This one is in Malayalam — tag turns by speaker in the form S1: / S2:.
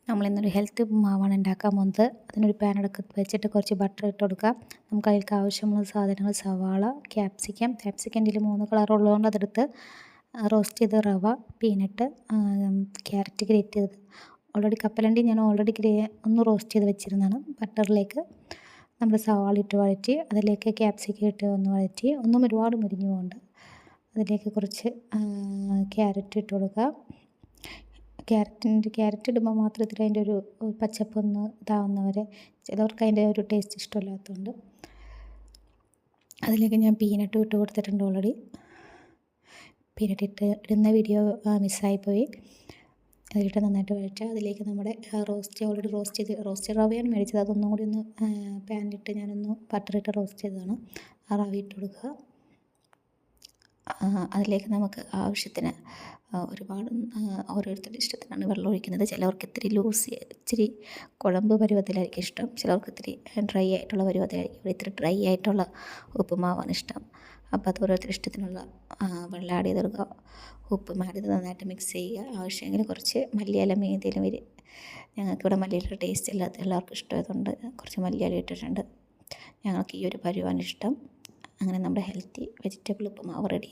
S1: നമ്മളിന്നൊരു ഹെൽത്തി മാവാണ് ഉണ്ടാക്കാൻ പോകുന്നത്. അതിനൊരു പാൻ എടുത്ത് വെച്ചിട്ട് കുറച്ച് ബട്ടർ ഇട്ട് കൊടുക്കുക. നമുക്ക് അതിലേക്ക് ആവശ്യമുള്ള സാധനങ്ങൾ സവാള, ക്യാപ്സിക്കം എൻ്റെ 3 കളർ ഉള്ളതുകൊണ്ട് അതെടുത്ത്, റോസ്റ്റ് ചെയ്ത റവ, പീനട്ട്, ക്യാരറ്റ് ഗ്രേറ്റ് ചെയ്തത്. ഓൾറെഡി കപ്പലണ്ടി ഞാൻ ഒന്ന് റോസ്റ്റ് ചെയ്ത് വെച്ചിരുന്നതാണ്. ബട്ടറിലേക്ക് നമ്മൾ സവാള ഇട്ട് വഴറ്റി, അതിലേക്ക് ക്യാപ്സിക്കം ഇട്ട് ഒന്ന് വഴറ്റി, ഒന്നും ഒരുപാട് മുരിഞ്ഞു പോകണ്ട. അതിലേക്ക് കുറച്ച് ക്യാരറ്റ് ഇട്ട് കൊടുക്കുക. ക്യാരറ്റ് ഇടുമ്പോൾ മാത്രത്തിൽ അതിൻ്റെ ഒരു പച്ചപ്പൊന്ന് ഇതാവുന്നവരെ, ചിലവർക്ക് അതിൻ്റെ ഒരു ടേസ്റ്റ് ഇഷ്ടമില്ലാത്തതുകൊണ്ട്. അതിലേക്ക് ഞാൻ പീനട്ട് ഇട്ട് കൊടുത്തിട്ടുണ്ട്. ഓൾറെഡി പീനട്ട് ഇടുന്ന വീഡിയോ മിസ്സായിപ്പോയി. അതിലിട്ട് നന്നായിട്ട് വഴറ്റുക. അതിലേക്ക് നമ്മുടെ റോസ്റ്റ് റവയാണ് മേടിച്ചത്. അതൊന്നും കൂടി ഒന്ന് പാനിലിട്ട് ഞാനൊന്ന് ബട്ടറിട്ട് റോസ്റ്റ് ചെയ്തതാണ്. ആ റവ ഇട്ട് കൊടുക്കുക. അതിലേക്ക് നമുക്ക് ആവശ്യത്തിന് ഒരുപാട് ഓരോരുത്തരുടെ ഇഷ്ടത്തിനാണ് വെള്ളം ഒഴിക്കുന്നത്. ചിലവർക്ക് ഇച്ചിരി കുഴമ്പ് പരുവത്തിലായിരിക്കും ഇഷ്ടം, ചിലവർക്ക് ഇത്തിരി ഡ്രൈ ആയിട്ടുള്ള പരുവത്തിലായിരിക്കും. ഇവിടെ ഇത്തിരി ഡ്രൈ ആയിട്ടുള്ള ഉപ്പുമാവാണ് ഇഷ്ടം. അപ്പോൾ അത് ഓരോരുത്തരുടെ ഇഷ്ടത്തിനുള്ള വെള്ളം ആഡ് ചെയ്ത് കൊടുക്കുക. ഉപ്പും ആഡ് ചെയ്ത് നന്നായിട്ട് മിക്സ് ചെയ്യുക. ആവശ്യമെങ്കിൽ കുറച്ച് മല്ലിയില ഏതെങ്കിലും ഞങ്ങൾക്കിവിടെ മല്ലിയിലയുടെ ടേസ്റ്റ് ഇല്ലാത്ത എല്ലാവർക്കും ഇഷ്ടമായതുകൊണ്ട് കുറച്ച് മല്ലിയില ഇട്ടിട്ടുണ്ട്. ഞങ്ങൾക്ക് ഈ ഒരു പരുവാണ് ഇഷ്ടം. അങ്ങനെ നമ്മുടെ ഹെൽത്തി വെജിറ്റബിൾ ഉപ്പുമാവ് റെഡി.